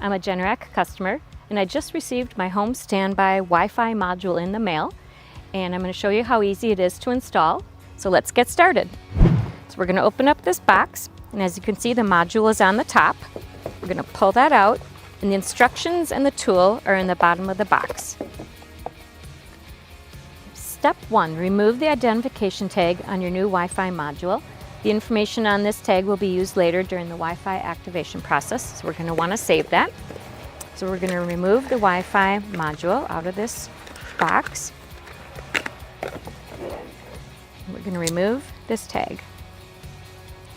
I'm a Generac customer, and I just received my home standby Wi-Fi module in the mail, and I'm going to show you how easy it is to install. So let's get started. So we're going to open up this box, and as you can see, the module is on the top. We're going to pull that out, and the instructions and the tool are in the bottom of the box. Step 1, remove the identification tag on your new Wi-Fi module. The information on this tag will be used later during the Wi-Fi activation process, so we're going to want to save that. So we're going to remove the Wi-Fi module out of this box. We're going to remove this tag.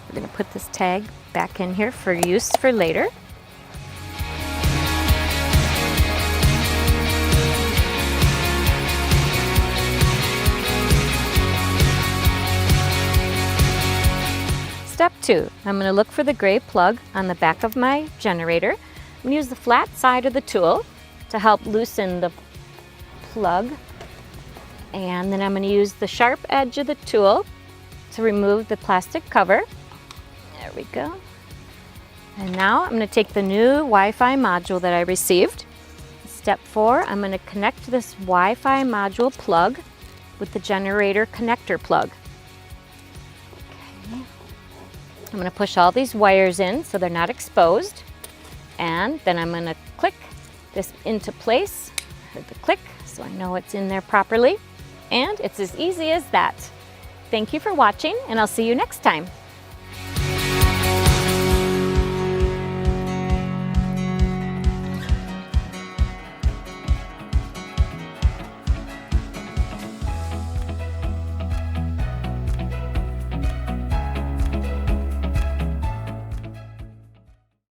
We're going to put this tag back in here for use for later. Step 2, I'm going to look for the gray plug on the back of my generator. I'm going to use the flat side of the tool to help loosen the plug. And then I'm going to use the sharp edge of the tool to remove the plastic cover. There we go. And now I'm going to take the new Wi-Fi module that I received. Step 4, I'm going to connect this Wi-Fi module plug with the generator connector plug. I'm going to push all these wires in so they're not exposed, and then I'm going to click this into place. I heard the click, so I know it's in there properly, and it's as easy as that. Thank you for watching, and I'll see you next time.